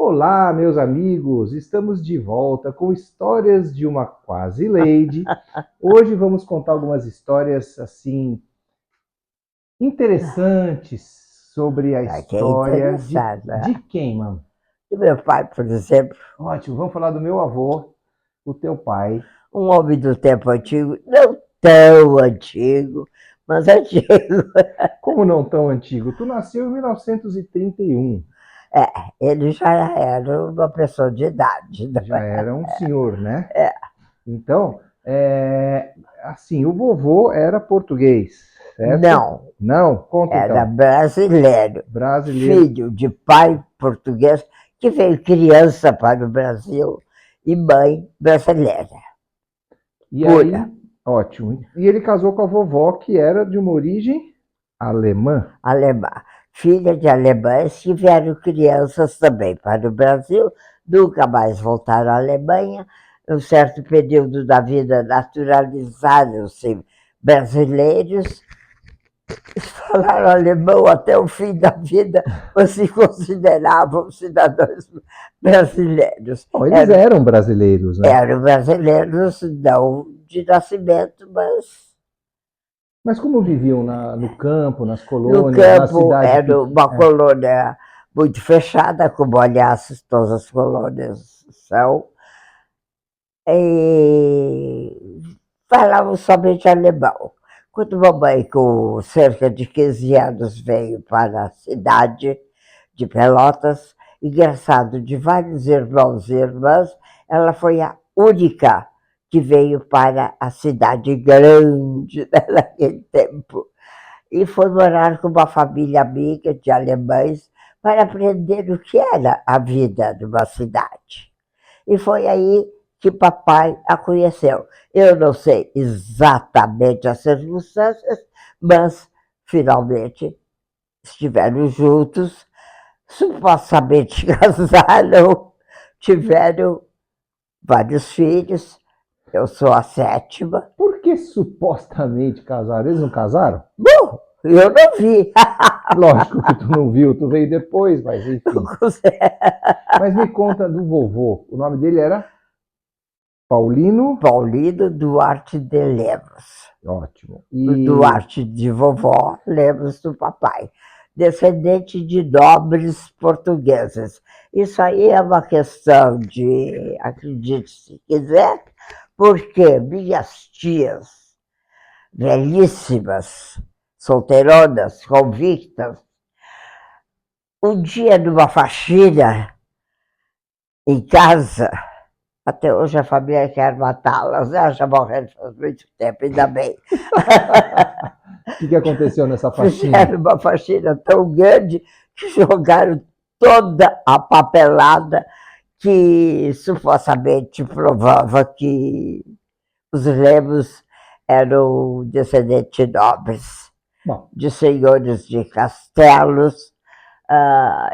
Olá, meus amigos! Estamos de volta com histórias de uma quase lady. Hoje vamos contar algumas histórias assim interessantes sobre a Para quem é história interessado, de né? quem, mano? Do meu pai, por exemplo, Ótimo, vamos falar do meu avô, o teu pai. um homem do tempo antigo, não tão antigo, mas antigo. Como não tão antigo? Tu nasceu em 1931. É, ele já era uma pessoa de idade, né? Já era um senhor, né? É, Então, assim, o vovô era português, certo? não, Não? Conta era então. brasileiro, Brasileiro. filho de pai português, que veio criança para o Brasil e mãe brasileira, E pura, aí, ótimo. E ele casou com a vovó, que era de uma origem alemã. alemã. Filha de alemães que vieram crianças também para o Brasil, nunca mais voltaram à Alemanha. Em um certo período da vida, naturalizaram-se brasileiros, falaram alemão até o fim da vida, mas se consideravam cidadãos brasileiros. Bom, eles eram brasileiros, né? Eram brasileiros, não de nascimento, mas Mas como viviam no campo, nas no colônias, na campo cidade era uma pequena? colônia muito fechada, como aliás todas as colônias são, e falavam somente alemão. Quando mamãe, com cerca de 15 anos, veio para a cidade de Pelotas, engraçado, de vários irmãos e irmãs, ela foi a única que veio para a cidade grande naquele tempo e foi morar com uma família amiga de alemães para aprender o que era a vida numa cidade. E foi aí que papai a conheceu. Eu não sei exatamente as circunstâncias, mas finalmente estiveram juntos, supostamente casaram, tiveram vários filhos. Eu sou a sétima. Por que supostamente casaram? Eles não casaram? Bom, eu não vi. Lógico que tu não viu, tu veio depois, mas enfim. Mas me conta do vovô. O nome dele era Paulino. Paulino Duarte de Lemos. Ótimo. O E Duarte de vovó, Lemos do papai. Descendente de nobres portugueses. Isso aí é uma questão de, acredite se quiser, porque minhas tias, velhíssimas, solteironas, convictas, um dia numa faxina em casa, até hoje a família quer matá-las, né? Já morreram faz muito tempo, ainda bem. o que aconteceu nessa faxina? Fizeram uma faxina tão grande que jogaram toda a papelada que supostamente provava que os Lemos eram descendentes nobres, Bom, de senhores de castelos,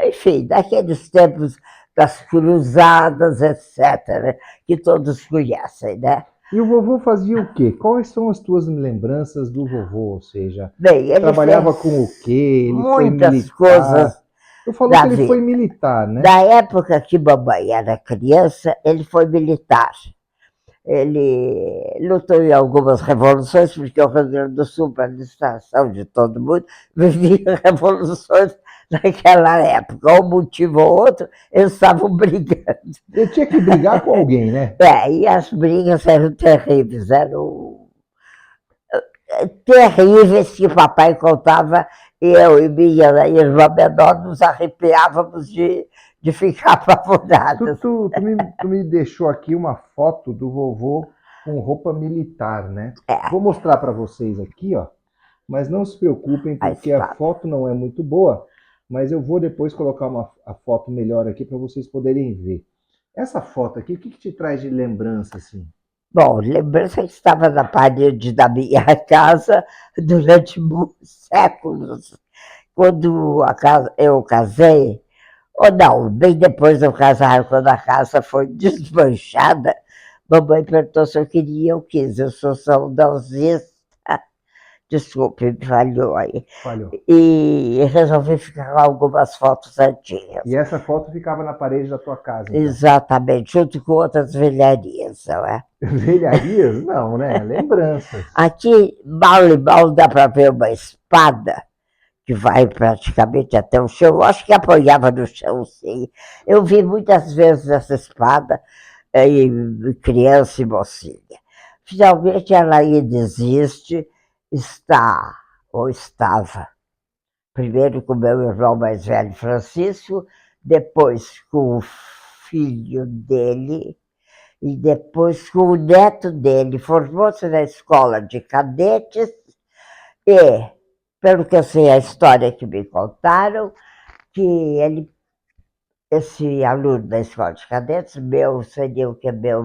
enfim, daqueles tempos das cruzadas, etc., que todos conhecem, né? e o vovô fazia o quê? Quais são as tuas lembranças do vovô? Ou seja, Bem, ele trabalhava fez com o quê? Ele foi muitas coisas militar? Tu falou que da ele foi vida. militar, né? Da época que mamãe era criança, ele foi militar. Ele lutou em algumas revoluções, porque o Rio Grande do Sul, para a distração de todo mundo, vivia revoluções naquela época. Um motivo ou outro, eles estavam brigando. Ele tinha que brigar com alguém, né? E as brigas eram terríveis, eram terríveis que o papai contava, eu e minha irmã menor nos arrepiávamos de ficar apavoradas. Tu me deixou aqui uma foto do vovô com roupa militar, né? É, Vou mostrar para vocês aqui, ó. Mas não se preocupem, a porque a espada. foto não é muito boa. Mas eu vou depois colocar a foto melhor aqui para vocês poderem ver. Essa foto aqui, o que te traz de lembrança, assim? Bom, lembrança que estava na parede da minha casa durante muitos séculos. Quando eu casei, ou não, bem depois de eu casar, quando a casa foi desmanchada, mamãe perguntou se eu queria, eu quis. Eu sou saudosista, Desculpe, me falhou aí. Falhou. E resolvi ficar com algumas fotos antigas. E essa foto ficava na parede da tua casa, então? Exatamente, junto com outras velharias, não é? Velharias? Não, né? Lembranças. Aqui, mal e mal, dá para ver uma espada que vai praticamente até o chão. Eu acho que apoiava no chão, sim. Eu vi muitas vezes essa espada criança e mocinha. Finalmente ela ainda existe, está, ou estava, primeiro com meu irmão mais velho, Francisco, depois com o filho dele, e depois com o neto dele. Formou-se na escola de cadetes e, pelo que eu sei a história que me contaram, que ele, esse aluno da escola de cadetes, meu, seria o que é meu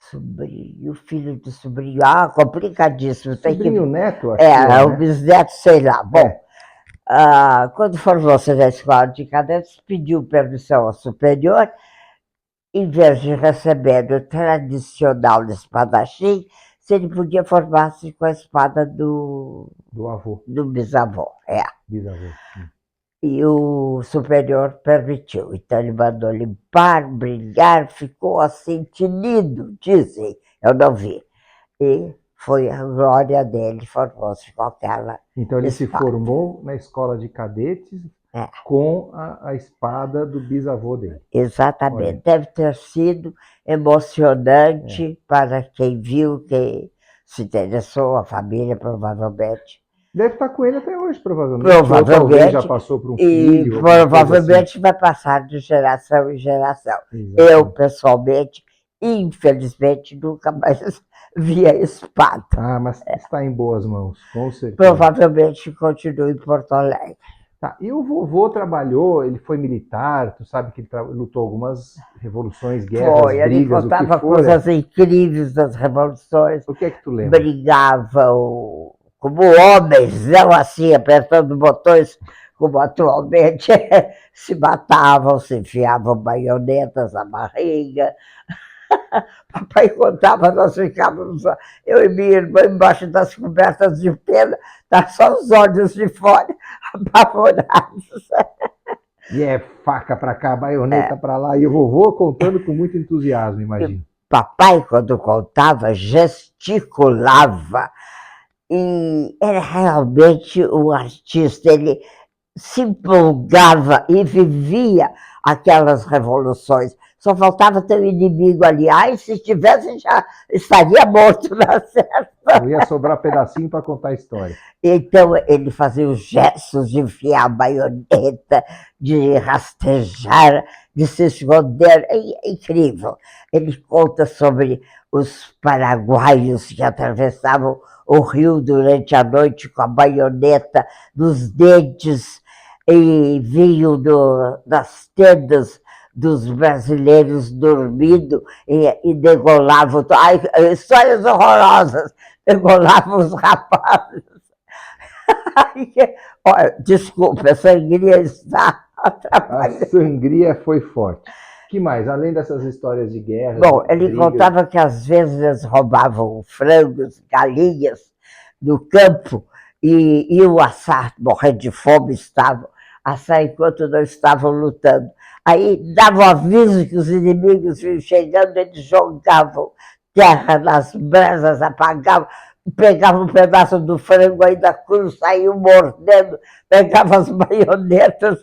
sobrinho, filho do sobrinho, complicadíssimo. Sobrinho neto, acho que é, o né? bisneto, sei lá. Bom, quando formou-se na escola de cadetes, pediu permissão ao superior, em vez de receber o tradicional espadachim, se ele podia formar-se com a espada do avô. Do bisavô. Bisavô. E o superior permitiu. Então ele mandou limpar, brilhar, ficou assim tinido, dizem, eu não vi. E foi a glória dele, formou-se com aquela Então ele espada. se formou na escola de cadetes com a espada do bisavô dele. Exatamente. Olha. Deve ter sido emocionante para quem viu, quem se interessou, a família provavelmente. Deve estar com ele até hoje, provavelmente. Provavelmente. Ou talvez já passou para um filho. E provavelmente assim. Vai passar de geração em geração. Exatamente. Eu, pessoalmente, infelizmente, nunca mais vi a espada. Mas está em boas mãos, com certeza. Provavelmente continua em Porto Alegre. Tá. E o vovô trabalhou, ele foi militar, tu sabe que ele lutou algumas revoluções, guerras, brigas, ele contava coisas incríveis das revoluções. O que é que tu lembra? Brigavam como homens, não assim, apertando botões, como atualmente se matavam, se enfiavam baionetas na barriga. Papai contava, nós ficávamos, eu e minha irmã, embaixo das cobertas de pena, tá só os olhos de fora, apavorados. E é faca para cá, baioneta para lá, e o vovô contando com muito entusiasmo, imagino. Papai, quando contava, gesticulava, e era realmente um artista, ele se empolgava e vivia aquelas revoluções. Só faltava ter um inimigo ali. Se tivesse, já estaria morto na certa. Não ia sobrar pedacinho para contar a história. Então, ele fazia os gestos de enfiar a baioneta, de rastejar, de se esconder. É incrível. Ele conta sobre os paraguaios que atravessavam o rio durante a noite com a baioneta nos dentes e vinham das tendas dos brasileiros dormindo e degolavam. Histórias horrorosas, degolavam os rapazes. Olha, desculpa, a sangria está atrapalhando. A sangria foi forte. Que mais? Além dessas histórias de guerra? Bom, ele contava que às vezes eles roubavam frangos, galinhas do campo e iam assar, morrendo de fome estavam, assar enquanto não estavam lutando. Aí davam aviso que os inimigos vinham chegando, eles jogavam terra nas brasas, apagavam, pegavam um pedaço do frango ainda cru, saíam mordendo, pegavam as baionetas,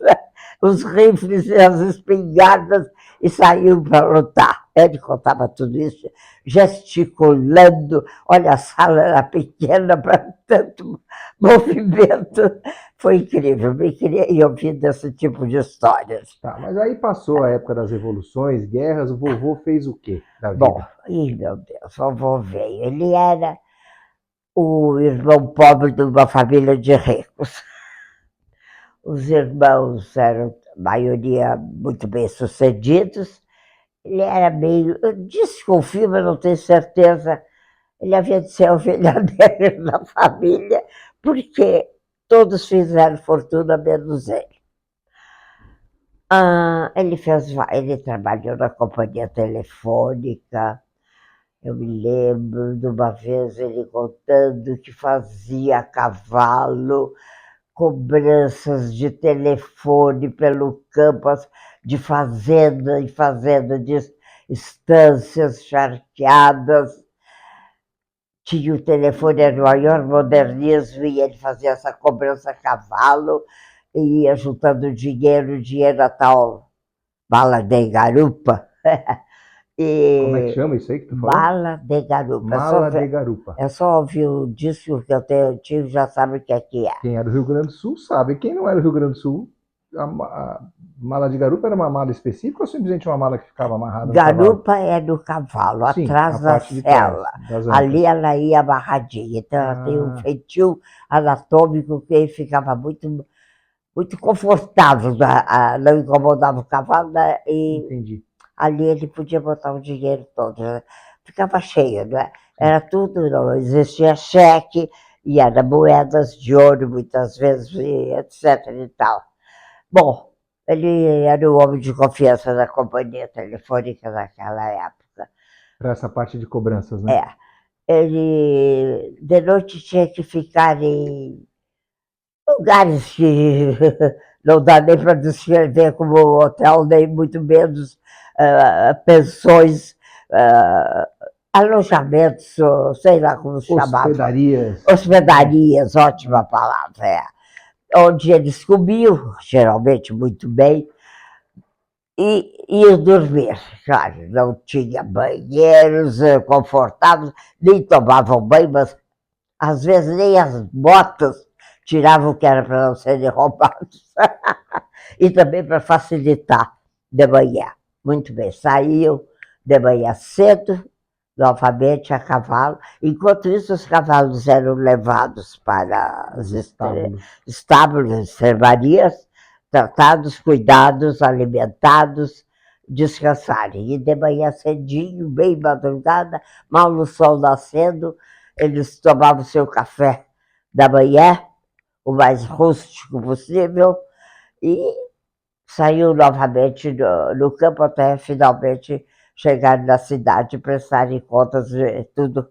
os rifles e as espingardas e saíam para lutar. Ele contava tudo isso, gesticulando. Olha, a sala era pequena para tanto movimento. Foi incrível, me queria ouvir desse tipo de histórias. Tá, mas aí passou a época das revoluções, guerras, o vovô fez o quê da vida? Bom, meu Deus, o vovô veio. Ele era o irmão pobre de uma família de ricos. Os irmãos eram, a maioria, muito bem sucedidos. Ele era meio, eu desconfio, mas não tenho certeza, ele havia de ser a ovelha negra da família, porque todos fizeram fortuna, menos ele. Ele trabalhou na companhia telefônica, Eu me lembro de uma vez ele contando que fazia a cavalo cobranças de telefone pelo campo, de fazenda em fazenda, de estâncias charqueadas. Tinha o telefone, era o maior modernismo, e ele fazia essa cobrança a cavalo, e ia juntando dinheiro a tal bala de garupa. Como é que chama isso aí que tu falou? Bala de garupa. Mala de garupa. É só ouvir o disco que eu tenho antigo, já sabe o que é que é. Quem é do Rio Grande do Sul sabe. Quem não é do Rio Grande do Sul, a mala de garupa era uma mala específica ou simplesmente uma mala que ficava amarrada no cavalo? Garupa é do cavalo, Sim, atrás a da parte de trás, sela. das ancas. Ali ela ia amarradinha. Então ela tem um feitio anatômico que ficava muito, muito confortável, não incomodava o cavalo, né? E Entendi. ali ele podia botar o dinheiro todo. Né? Ficava cheio, né? Era tudo, não existia cheque, e era moedas de ouro muitas vezes, e etc. e tal. Bom, ele era o homem de confiança da companhia telefônica naquela época. Para essa parte de cobranças, né? Ele de noite tinha que ficar em lugares que não dá nem para descrever como hotel, nem muito menos pensões, alojamentos, sei lá como se chamava. Hospedarias. Hospedarias, ótima palavra, onde eles comiam, geralmente muito bem, e iam dormir. Claro, não tinha banheiros confortáveis, nem tomavam banho, mas às vezes nem as botas tiravam, que era para não serem roubados. E também para facilitar de manhã. Muito bem, saíam de manhã cedo, novamente a cavalo. Enquanto isso, os cavalos eram levados para os estábulos, enfermarias, tratados, cuidados, alimentados, descansarem. E de manhã cedinho, bem madrugada, mal no sol nascendo, eles tomavam seu café da manhã, o mais rústico possível, e saiu novamente no campo até finalmente chegar na cidade e prestarem contas de tudo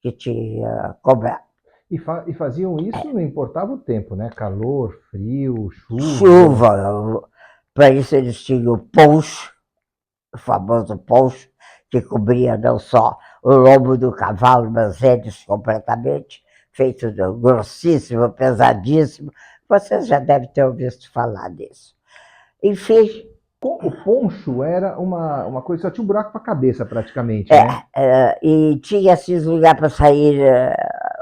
que tinha cobrado. E faziam isso, não importava o tempo, né? Calor, frio, chuva. Chuva. Para isso eles tinham o poncho, o famoso poncho, que cobria não só o lombo do cavalo, mas eles completamente, feito de grossíssimo, pesadíssimo. Vocês já devem ter ouvido falar disso. Enfim. O poncho era uma coisa, só tinha um buraco para a cabeça, praticamente, né? E tinha assim os lugares para sair,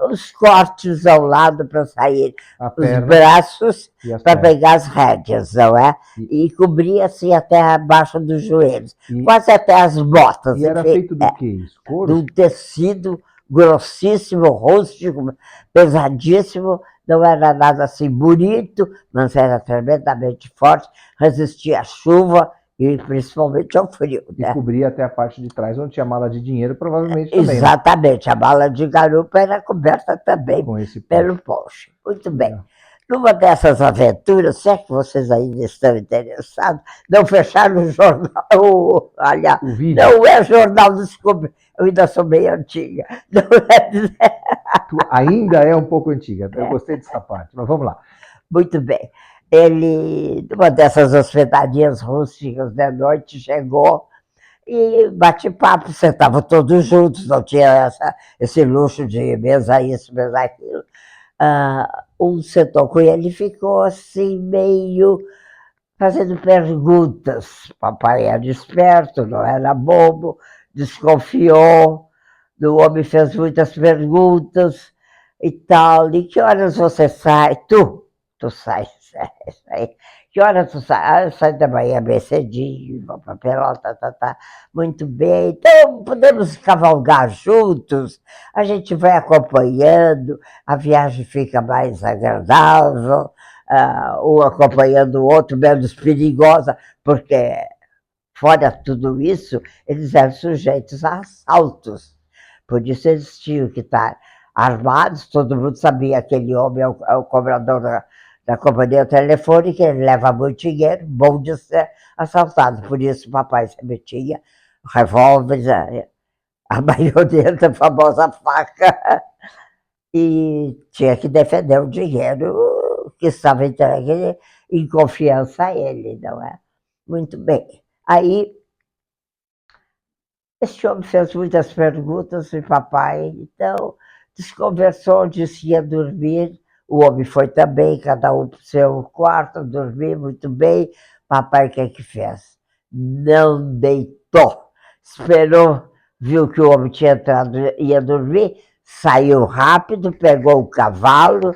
os cortes ao lado para sair os braços para pegar as rédeas, não é? E cobria assim até abaixo dos joelhos, quase até as botas. E era feito do que isso? Couro? De um tecido grossíssimo, rústico, pesadíssimo. Não era nada assim bonito, mas era tremendamente forte, resistia à chuva e principalmente ao frio. Né? E cobria até a parte de trás, onde tinha mala de dinheiro, provavelmente também. Exatamente, né? A mala de garupa era coberta também pelo poncho. Muito bem. Numa dessas aventuras, se é que vocês ainda estão interessados, não fecharam o jornal, aliás, não é jornal, desculpe, eu ainda sou meio antiga. Não é... Tu ainda é um pouco antiga, eu gostei dessa parte, mas vamos lá. Muito bem. Ele, numa dessas hospedarias rústicas de noite, chegou e bate-papo, sentavam todos juntos, não tinha esse luxo de mesa isso, mesa aquilo. Um sentou com ele e ficou assim, meio fazendo perguntas. Papai era esperto, não era bobo, desconfiou. O homem fez muitas perguntas e tal. E que horas você sai? Tu sai. Que horas tu sai? Eu saio da manhã bem cedinho, vou para Pelota, muito bem. Então, podemos cavalgar juntos, a gente vai acompanhando, a viagem fica mais agradável, um acompanhando o outro, menos perigosa, porque, fora tudo isso, eles eram sujeitos a assaltos. Por isso eles tinham que estar armados, todo mundo sabia que aquele homem é o cobrador da companhia telefônica, ele leva muito dinheiro, bom de ser assaltado. Por isso o papai sempre tinha revólveres, a baioneta, a famosa faca, e tinha que defender o dinheiro que estava entregue em confiança a ele, não é? Muito bem. Aí, esse homem fez muitas perguntas e papai, então, desconversou, disse que ia dormir. O homem foi também, cada um para o seu quarto, dormiu muito bem. Papai, o que é que fez? Não deitou. Esperou, viu que o homem tinha entrado, ia dormir, saiu rápido, pegou o cavalo,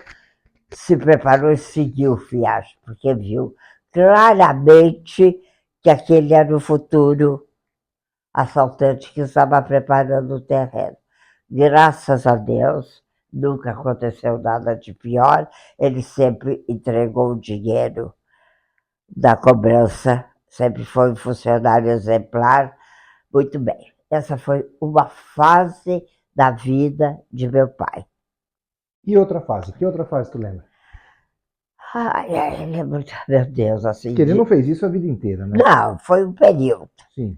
se preparou e seguiu o viagem, porque viu claramente que aquele era o futuro assaltante que estava preparando o terreno. Graças a Deus, nunca aconteceu nada de pior, ele sempre entregou o dinheiro da cobrança, sempre foi um funcionário exemplar. Muito bem, essa foi uma fase da vida de meu pai. E outra fase? Que outra fase tu lembra? Ele é muito, meu Deus, assim. Porque ele não fez isso a vida inteira, né? Não, foi um período. Sim.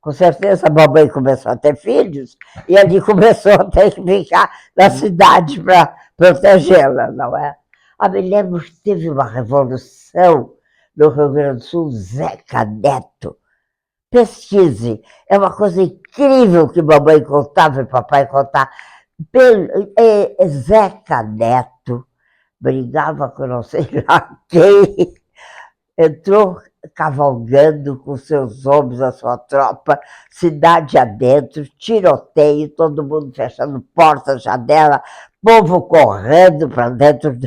Com certeza a mamãe começou a ter filhos e ele começou a ter que ficar na cidade para protegê-la, não é? Me lembro que teve uma revolução no Rio Grande do Sul, Zeca Neto. Pesquise, é uma coisa incrível que mamãe contava e papai contava. Zeca Neto brigava com não sei lá quem, entrou cavalgando com seus homens, a sua tropa, cidade adentro, tiroteio, todo mundo fechando porta, janela, povo correndo para dentro,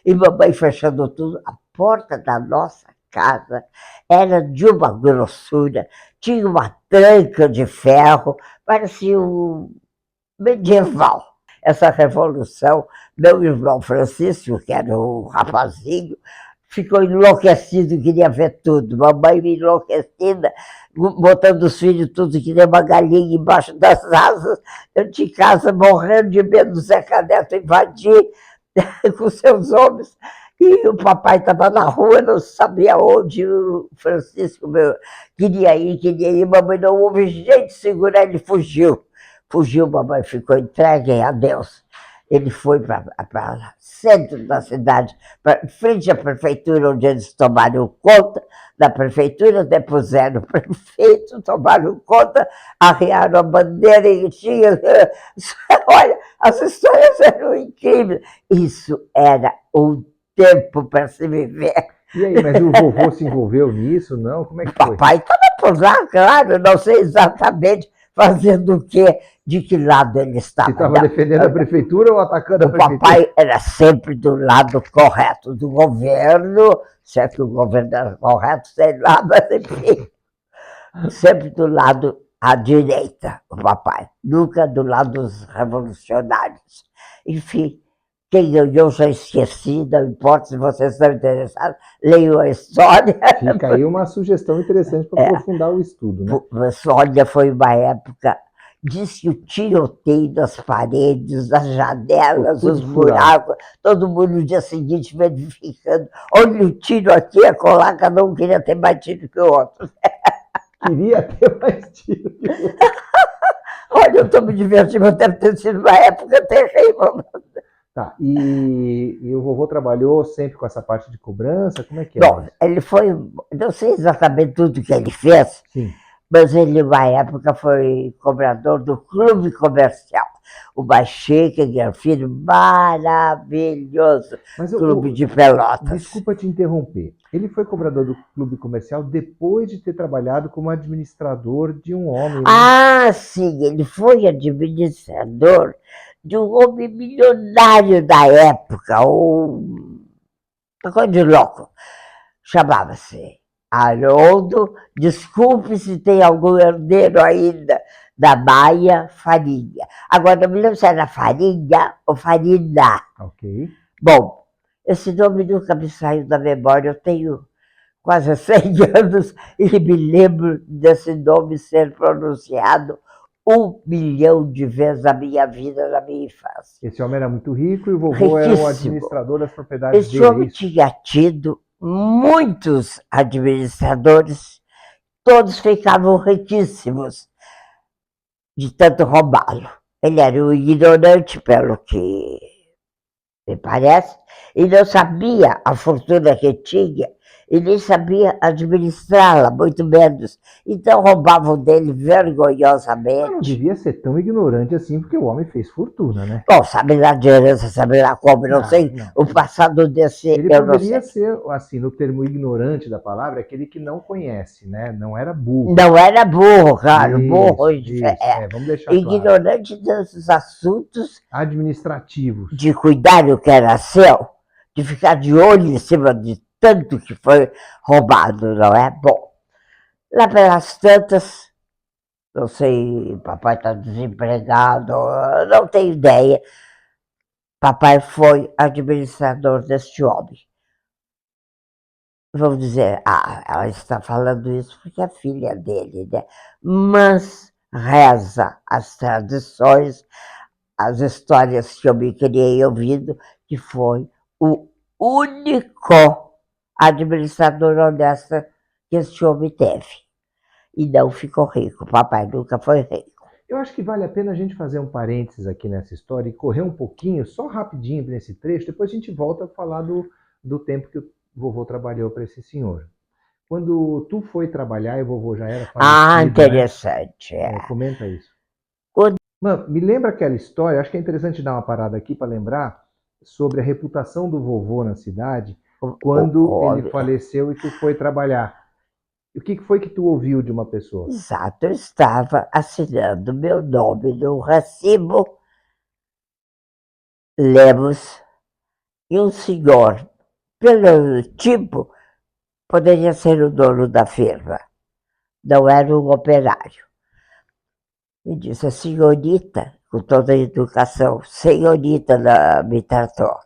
e mamãe fechando tudo. A porta da nossa casa era de uma grossura, tinha uma tranca de ferro, parecia um medieval. Essa revolução, meu irmão Francisco, que era um rapazinho, ficou enlouquecido, queria ver tudo. Mamãe enlouquecida, botando os filhos tudo, que nem uma galinha embaixo das asas. Eu de casa morrendo de medo do Zeca Neto invadir com seus homens. E o papai estava na rua, não sabia onde. O Francisco meu, queria ir. Mamãe não houve jeito de segurar, ele fugiu. Fugiu, mamãe ficou entregue a Deus. Ele foi para centro da cidade, frente à prefeitura, onde eles tomaram conta da prefeitura, depuseram o prefeito, tomaram conta, arriaram a bandeira e tinha... Olha, as histórias eram incríveis. Isso era um tempo para se viver. E aí, mas o vovô se envolveu nisso, não? Como é que foi? Papai estava por lá, claro, não sei exatamente fazendo o quê, de que lado ele estava. Você estava defendendo a prefeitura ou atacando a prefeitura? O papai era sempre do lado correto do governo, se é que o governo era correto, sei lá, mas enfim, sempre do lado à direita, o papai, nunca do lado dos revolucionários. Enfim, quem ganhou já esqueci, não importa se vocês estão interessados, leiam a história. Fica aí uma sugestão interessante para aprofundar o estudo, né? Olha, foi uma época, diz que o tiroteio das paredes, das janelas, os buracos, todo mundo no dia seguinte verificando, olha o tiro aqui, acolá, cada um queria ter mais tiro que o outro. Queria ter mais tiro que o outro. Olha, eu estou me divertindo, mas deve ter sido uma época terrível. Tá, e o vovô trabalhou sempre com essa parte de cobrança? Como é que é? Bom, ele foi, não sei exatamente tudo que ele fez, sim, mas ele, uma época, foi cobrador do clube comercial. O Baixeca, que era um filho maravilhoso, mas clube de Pelotas. Desculpa te interromper. Ele foi cobrador do clube comercial depois de ter trabalhado como administrador de um homem. Né? Ah, sim, ele foi administrador de um homem milionário da época, uma coisa de louco. Chamava-se Haroldo, desculpe se tem algum herdeiro ainda, da Maia Farinha. Agora, não me lembro se era Farinha ou Farina. Ok. Bom, esse nome nunca me saiu da memória, eu tenho quase 100 anos e me lembro desse nome ser pronunciado 1 milhão de vezes na minha vida, na minha infância. Esse homem era muito rico e o vovô era o administrador das propriedades dele. Esse homem tinha tido muitos administradores, todos ficavam riquíssimos. de tanto roubá-lo. Ele era um ignorante, pelo que me parece, e não sabia a fortuna que tinha, e nem sabia administrá-la, muito menos. Então roubavam dele vergonhosamente. Mas não devia ser tão ignorante assim, porque o homem fez fortuna, né? Bom, sabe lá de herança, sabe lá como, não sei, o passado desse, ele eu não poderia sei. ser, assim, no termo ignorante da palavra, aquele que não conhece, né? Não era burro. Não era burro, claro, burro. Vamos deixar ignorante desses assuntos administrativos. de cuidar do que era seu, de ficar de olho em cima de tanto que foi roubado, não é? Bom, lá pelas tantas, não sei, papai está desempregado, não tenho ideia. Papai foi administrador deste homem. Vamos dizer, ela está falando isso porque é filha dele, né? Mas reza as tradições, as histórias que eu me criei ouvindo, que foi o único administrador honesto que esse homem teve. E não ficou rico. Papai nunca foi rico. Eu acho que vale a pena a gente fazer um parênteses aqui nessa história e correr um pouquinho, só rapidinho nesse trecho, depois a gente volta a falar do tempo que o vovô trabalhou para esse senhor. Quando tu foi trabalhar e o vovô já era falecido, interessante. Né? Comenta isso. Mano, me lembra aquela história, acho que é interessante dar uma parada aqui para lembrar sobre a reputação do vovô na cidade, quando ele faleceu e tu foi trabalhar. O que foi que tu ouviu de uma pessoa? Exato, eu estava assinando meu nome no recibo Lemos e um senhor, pelo tipo, poderia ser o dono da firma, não era um operário. Me disse, a senhorita, com toda a educação, senhorita me tratou.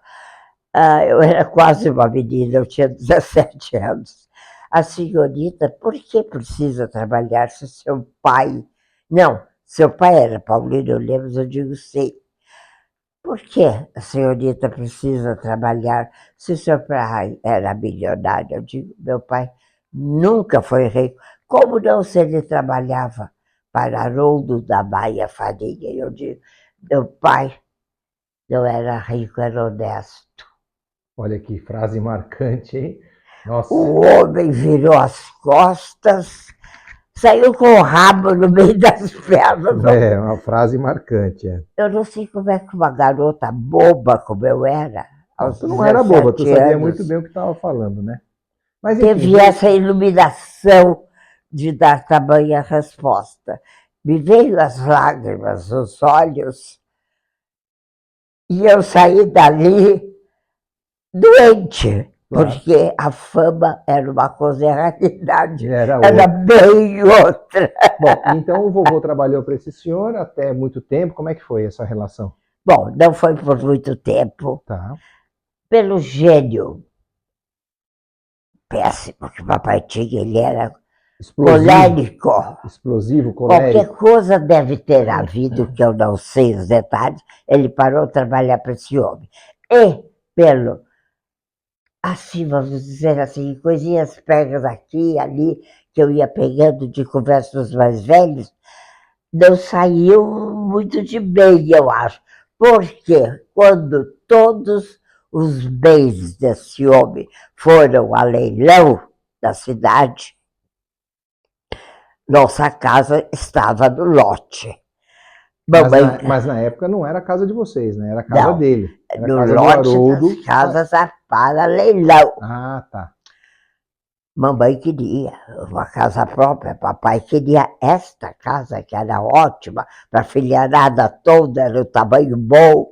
Eu era quase uma menina, eu tinha 17 anos. A senhorita, por que precisa trabalhar se seu pai... Não, seu pai era Paulino Lemos, eu digo sim. Por que a senhorita precisa trabalhar se seu pai era milionário? Eu digo, meu pai nunca foi rico. Como não se ele trabalhava para Haroldo da Baia Farinha? Eu digo, meu pai não era rico, era honesto. Olha que frase marcante, hein? Nossa. O homem virou as costas, saiu com o rabo no meio das pernas. É, uma frase marcante. Eu não sei como é que uma garota boba como eu era, tu não era boba, tu sabia muito bem o que estava falando, né? Mas, enfim, teve essa iluminação de dar tamanha resposta. Me veio as lágrimas nos olhos e eu saí dali doente. Claro. Porque a fama era uma coisa e a realidade era bem outra. Bom, então o vovô trabalhou para esse senhor até muito tempo. Como é que foi essa relação? Bom, não foi por muito tempo. Tá. Pelo gênio péssimo que o papai tinha, ele era colérico. Explosivo, colérico. Qualquer coisa deve ter havido, que eu não sei os detalhes. Ele parou de trabalhar para esse homem. E pelo... assim, vamos dizer assim, coisinhas pegas aqui e ali, que eu ia pegando de conversa dos mais velhos, não saiu muito de bem, eu acho. Porque quando todos os bens desse homem foram a leilão da cidade, nossa casa estava no lote. Mas na época não era a casa de vocês, né? Era a casa dele. Era no casa lote do Haroldo. das casas para leilão. Ah, tá. Mamãe queria uma casa própria, papai queria esta casa, que era ótima, para a filharada toda, era o tamanho bom,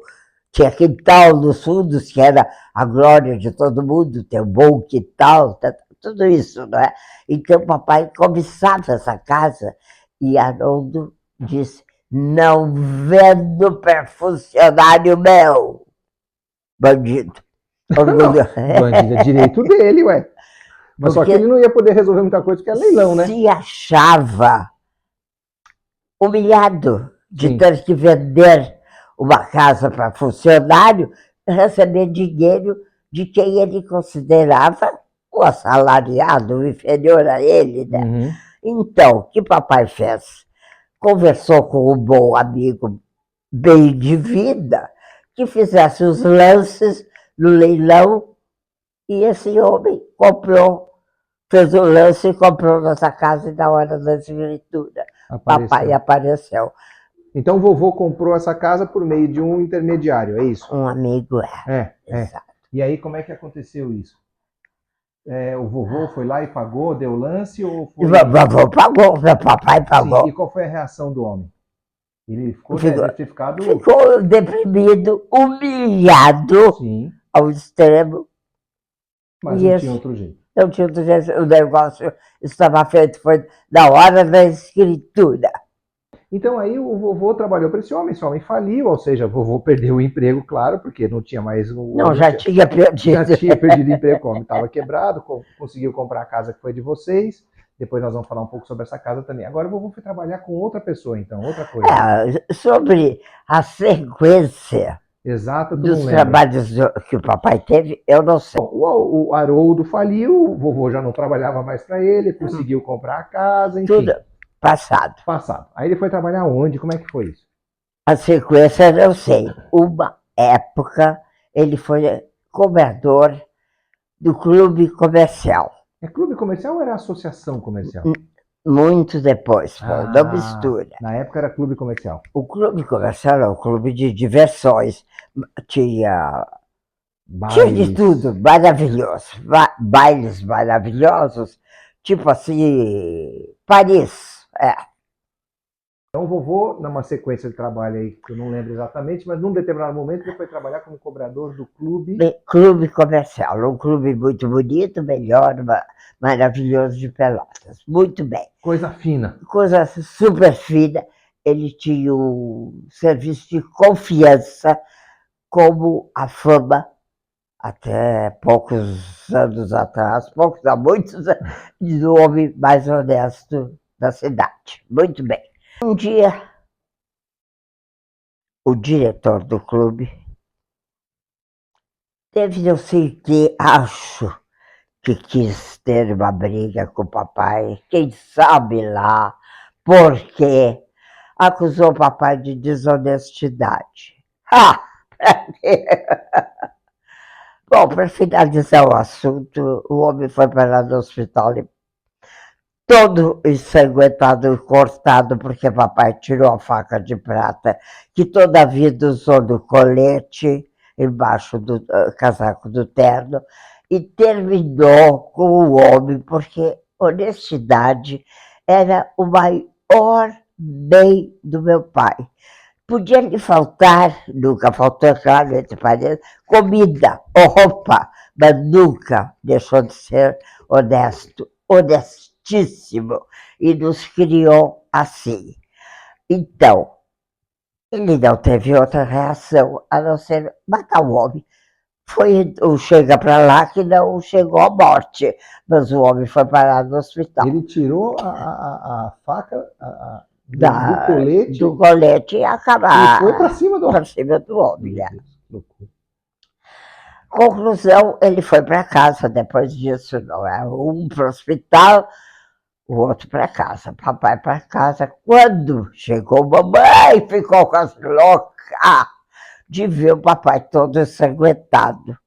tinha quintal nos fundos, que era a glória de todo mundo, ter um bom quintal, tudo isso, não é? Então papai cobiçava essa casa e Haroldo disse, não vendo para funcionário meu, bandido. Não, bandido é direito dele, ué. Mas porque só que ele não ia poder resolver muita coisa, porque é leilão, né? Se achava humilhado de ter que vender uma casa para funcionário, receber dinheiro de quem ele considerava o assalariado, o inferior a ele, né? Então, o que papai fez? conversou com um bom amigo bem de vida que fizesse os lances no leilão e esse homem comprou, fez o lance e comprou nossa casa e na hora da escritura papai apareceu. Então o vovô comprou essa casa por meio de um intermediário, é isso? Um amigo Exato. E aí como é que aconteceu isso? O vovô foi lá e pagou, deu lance ou foi... O vovô pagou, meu papai pagou. Sim, e qual foi a reação do homem? Ele ficou deprimido, humilhado. Sim. Ao extremo. Mas não tinha outro jeito. Não tinha outro jeito. O negócio estava feito, foi na hora da escritura. Então aí o vovô trabalhou para esse homem faliu, ou seja, o vovô perdeu o emprego, claro, porque não tinha mais... já tinha perdido. Já tinha perdido o emprego, o homem estava quebrado, conseguiu comprar a casa que foi de vocês, depois nós vamos falar um pouco sobre essa casa também. Agora o vovô foi trabalhar com outra pessoa, então, outra coisa. Sobre a sequência dos trabalhos que o papai teve, eu não sei. Bom, o Haroldo faliu, o vovô já não trabalhava mais para ele, conseguiu comprar a casa, enfim. Tudo passado. Aí ele foi trabalhar onde? Como é que foi isso? A sequência eu sei. Uma época ele foi cobrador do clube comercial. É clube comercial ou era associação comercial? Muito depois, não mistura. Na época era clube comercial. O clube comercial era um clube de diversões. Tinha de tudo, maravilhoso. Bailes maravilhosos, tipo assim, Paris. Então o vovô, numa sequência de trabalho aí, que eu não lembro exatamente, mas num determinado momento ele foi trabalhar como cobrador do clube... Clube comercial, um clube muito bonito, melhor, maravilhoso de Pelotas. Muito bem. Coisa fina. Coisa super fina. Ele tinha um serviço de confiança, como a fama, até poucos anos atrás, há muitos anos, do homem mais honesto da cidade. Muito bem. Um dia, o diretor do clube teve, não sei o que, acho que quis ter uma briga com o papai, quem sabe lá, porque acusou o papai de desonestidade. Bom, para finalizar o assunto, o homem foi parar no hospital todo ensanguentado e cortado, porque papai tirou a faca de prata, que toda a vida usou no colete, embaixo do casaco do terno, e terminou com o homem, porque honestidade era o maior bem do meu pai. Podia lhe faltar, nunca faltou, claro, entre parênteses, comida, roupa, mas nunca deixou de ser honesto, honestíssimo, e nos criou assim. Então, ele não teve outra reação a não ser matar o homem. Foi o chega para lá que não chegou à morte, mas o homem foi parar no hospital. Ele tirou a faca do colete e acabar. E foi para cima do homem. Conclusão, ele foi para casa depois disso, não é? Um para o hospital, o outro para casa, papai para casa. Quando chegou mamãe, ficou quase louca de ver o papai todo ensanguentado.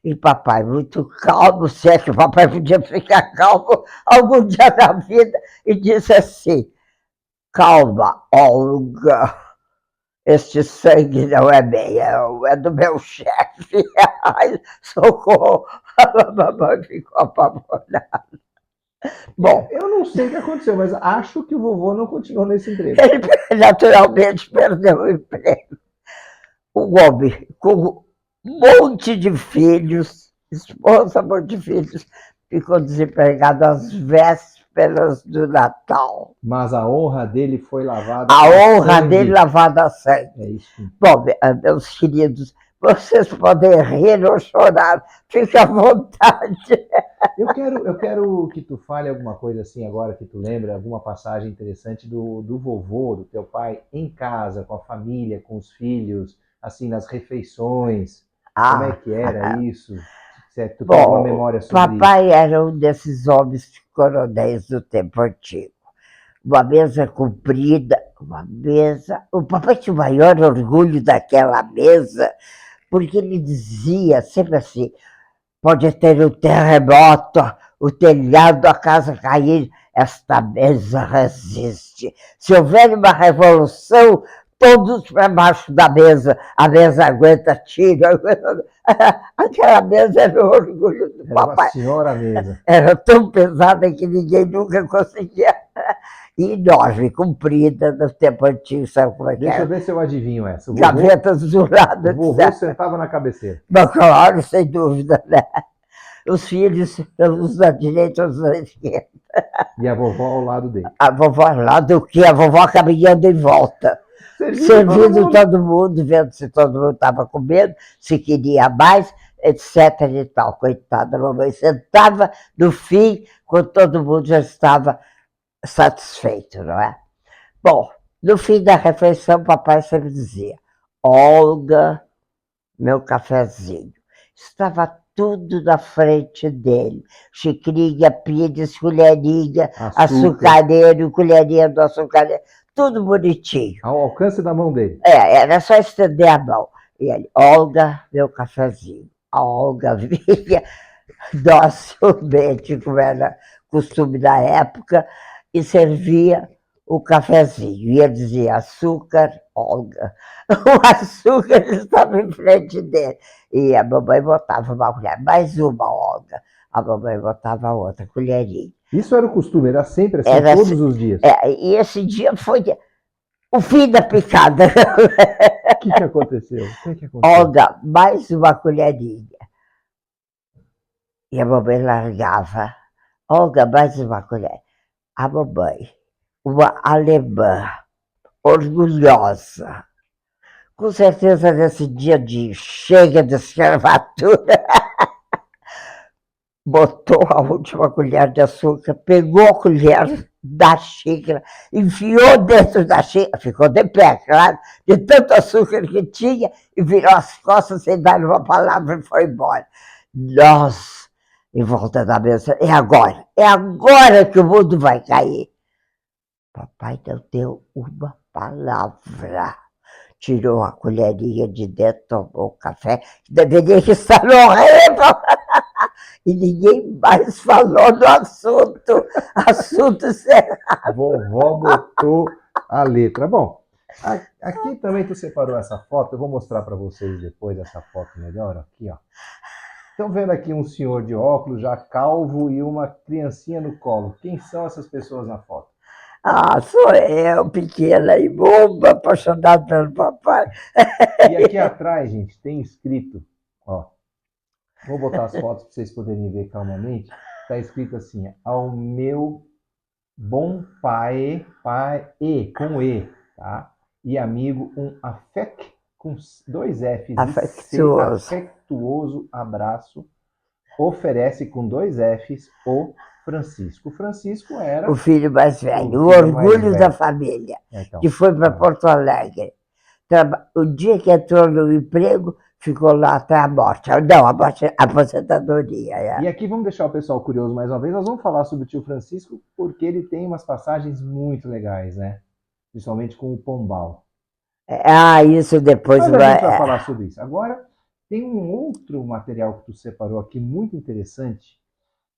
E papai muito calmo, se é que o papai podia ficar calmo algum dia na vida, e disse assim: calma, Olga, este sangue não é meu, é do meu chefe. Ai, socorro, a mamãe ficou apavorada. Bom, eu não sei o que aconteceu, mas acho que o vovô não continuou nesse emprego. Ele naturalmente perdeu o emprego. O homem com um monte de filhos, esposa, um monte de filhos, ficou desempregado às vésperas do Natal. Mas a honra dele foi lavada a honra dele lavada a sangue. É isso. Bom, meus queridos, vocês podem rir ou chorar, fique à vontade. Eu quero que tu fale alguma coisa assim agora, que tu lembra, alguma passagem interessante do vovô, do teu pai, em casa, com a família, com os filhos, assim, nas refeições. Como é que era isso? Se tu tem uma memória sobre papai isso. Era um desses homens coronéis do tempo antigo. Uma mesa comprida, Uma mesa. O papai tinha o maior orgulho daquela mesa, porque ele dizia sempre assim: pode ter um terremoto, o telhado da casa cair, esta mesa resiste. Se houver uma revolução, todos para baixo da mesa, a mesa aguenta tiro. Aquela mesa era o orgulho do Era uma papai. senhora mesa. Era tão pesada que ninguém nunca conseguia. E enorme, comprida, no tempo antigo, sabe como é que Deixa eu era? ver se eu adivinho essa. Gavetas douradas. O vovô sentava na cabeceira. Mas, claro, sem dúvida, né? Os filhos, uns da direita, uns da esquerda. E a vovó ao lado dele. A vovó lá do que? A vovó caminhando em volta. Servindo todo mundo, vendo se todo mundo estava comendo, se queria mais, etc. e tal. Coitada, a mamãe sentava no fim, quando todo mundo já estava satisfeito, não é? Bom, no fim da refeição, papai sempre dizia: Olga, meu cafezinho. Estava tudo na frente dele. Xicrinha, pires, colherinha, açucareiro, colherinha do açucareiro, tudo bonitinho. Ao alcance da mão dele. Era só estender a mão. E ele: Olga, meu cafezinho. A Olga vinha docilmente, como era costume da época, e servia o cafezinho. E ele dizia: açúcar, Olga. O açúcar estava em frente dele. E a mamãe botava uma colher, mais uma, Olga. A mamãe botava outra colherinha. Isso era o costume, era sempre assim, Era todos assim, os dias. E esse dia foi o fim da picada. O que aconteceu? Olga, mais uma colherinha. E a mamãe largava. Olga, mais uma colher. A mamãe, uma alemã, orgulhosa, com certeza nesse dia de chega de escravatura, botou a última colher de açúcar, pegou a colher da xícara, enfiou dentro da xícara, ficou de pé, claro, de tanto açúcar que tinha, e virou as costas sem dar uma palavra e foi embora. Nós, em volta da mesa, é agora que o mundo vai cair. Papai não deu uma palavra. Tirou a colherinha de dentro, tomou o café, que deveria estar horrível. E ninguém mais falou do assunto. Assunto cerrado. Vovó botou a letra. Bom, aqui também tu separou essa foto, eu vou mostrar para vocês depois essa foto melhor. Aqui, ó. Estão vendo aqui um senhor de óculos, já calvo, e uma criancinha no colo. Quem são essas pessoas na foto? Ah, sou eu, pequena e boba, apaixonada pelo papai. E aqui atrás, gente, tem escrito, ó. Vou botar as fotos para vocês poderem ver calmamente. Está escrito assim: ao meu bom pai, com E, tá? E amigo, um afec, com 2 Fs, afectuoso abraço, oferece com 2 Fs o Francisco. O Francisco era o filho mais velho, o orgulho da família, então, que foi para Porto Alegre. O dia que entrou no emprego, ficou lá até a morte. Não, a aposentadoria. E aqui vamos deixar o pessoal curioso mais uma vez. Nós vamos falar sobre o tio Francisco, porque ele tem umas passagens muito legais, né? Principalmente com o Pombal. Isso depois... Mas a gente vai falar sobre isso. Agora, tem um outro material que tu separou aqui, muito interessante,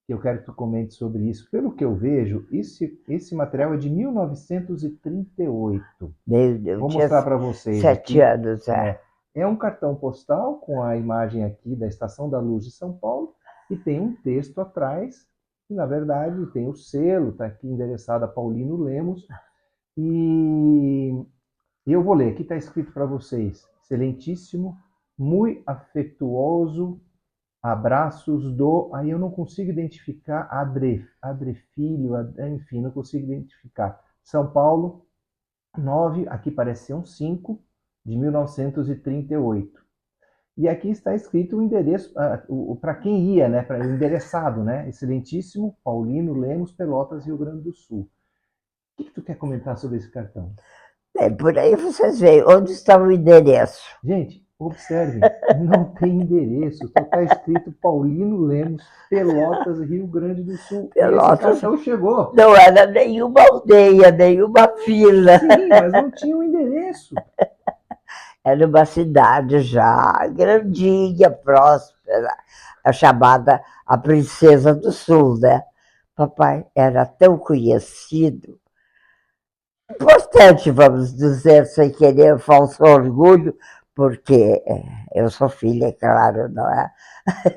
que eu quero que tu comente sobre isso. Pelo que eu vejo, esse material é de 1938. Meu Deus, vou mostrar para vocês. 7 anos, É um cartão postal com a imagem aqui da Estação da Luz de São Paulo e tem um texto atrás, que na verdade tem o selo, está aqui endereçado a Paulino Lemos. E eu vou ler, aqui está escrito para vocês: excelentíssimo, muito afetuoso, abraços do... Aí eu não consigo identificar, Adrefilho, enfim, não consigo identificar. São Paulo, 9, aqui parece ser um 5, de 1938. E aqui está escrito o endereço, para quem ia, né? Para o endereçado, né? Excelentíssimo Paulino Lemos, Pelotas, Rio Grande do Sul. O que tu quer comentar sobre esse cartão? Por aí vocês veem, onde está o endereço? Gente, Observe, não tem endereço, só está escrito Paulino Lemos, Pelotas, Rio Grande do Sul. Pelotas. E esse cartão chegou. Não era nenhuma aldeia, nenhuma vila. Sim, mas não tinha um endereço. Era uma cidade já grandinha, próspera, a chamada a Princesa do Sul, né? Papai era tão conhecido, importante, vamos dizer, sem querer falso orgulho, porque eu sou filha, claro, não é?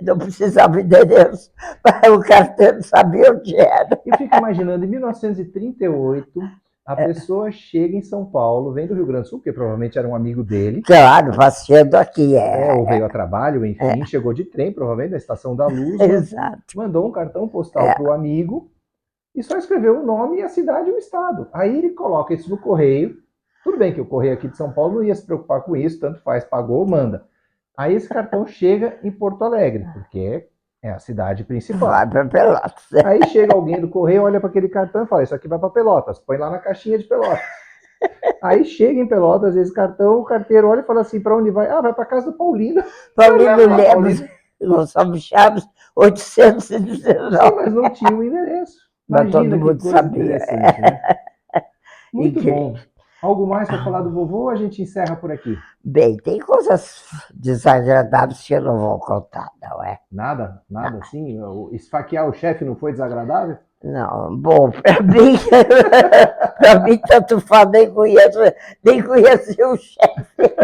Não precisava endereço, mas o carteiro sabia onde era. Eu fico imaginando, em 1938, a pessoa chega em São Paulo, vem do Rio Grande do Sul, porque provavelmente era um amigo dele. Claro, passeando aqui. Ou veio a trabalho, enfim, chegou de trem, provavelmente, da Estação da Luz. Exato. Mandou um cartão postal para o amigo e só escreveu o nome, a cidade e o estado. Aí ele coloca isso no correio. Tudo bem que o correio aqui de São Paulo não ia se preocupar com isso, tanto faz, pagou, manda. Aí esse cartão chega em Porto Alegre, porque é a cidade principal. Vai para Pelotas. Aí chega alguém do correio, olha para aquele cartão e fala, isso aqui vai para Pelotas, põe lá na caixinha de Pelotas. Aí chega em Pelotas, esse cartão, o carteiro olha e fala assim, para onde vai? Ah, vai para casa do Paulino. Paulino Lemos, Gonçalves Chaves, 819. Sim, mas não tinha um endereço. Mas todo mundo sabia. Né? Muito bom. Algo mais para falar do vovô ou a gente encerra por aqui? Bem, tem coisas desagradáveis que eu não vou contar, não é? Nada? Nada assim? Esfaquear o chefe não foi desagradável? Não, bom, para mim tanto faz, nem conheci o chefe.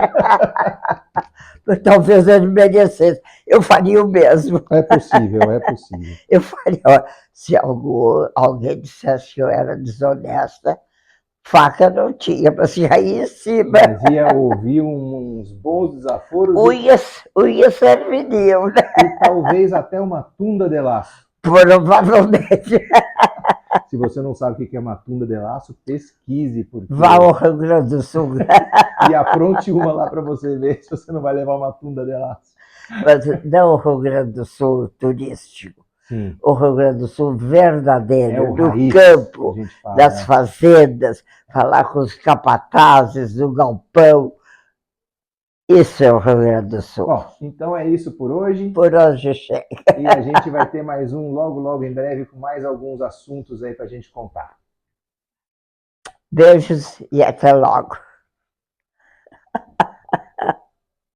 Talvez ele merecesse. Eu faria o mesmo. É possível, é possível. Eu faria, ó, se alguém dissesse que eu era desonesta, faca não tinha, mas ia em cima. Mas ia ouvir uns bons desaforos. Unhas serviriam, né? E talvez até uma tunda de laço. Provavelmente. Se você não sabe o que é uma tunda de laço, pesquise. Porque... Vá ao Rio Grande do Sul. E apronte uma lá para você ver se você não vai levar uma tunda de laço. Mas não o Rio Grande do Sul turístico. Sim. O Rio Grande do Sul verdadeiro, do campo, das fazendas, falar com os capatazes do galpão. Isso é o Rio Grande do Sul. Bom, então é isso por hoje. Por hoje chega. E a gente vai ter mais um logo em breve com mais alguns assuntos aí para a gente contar. Beijos e até logo.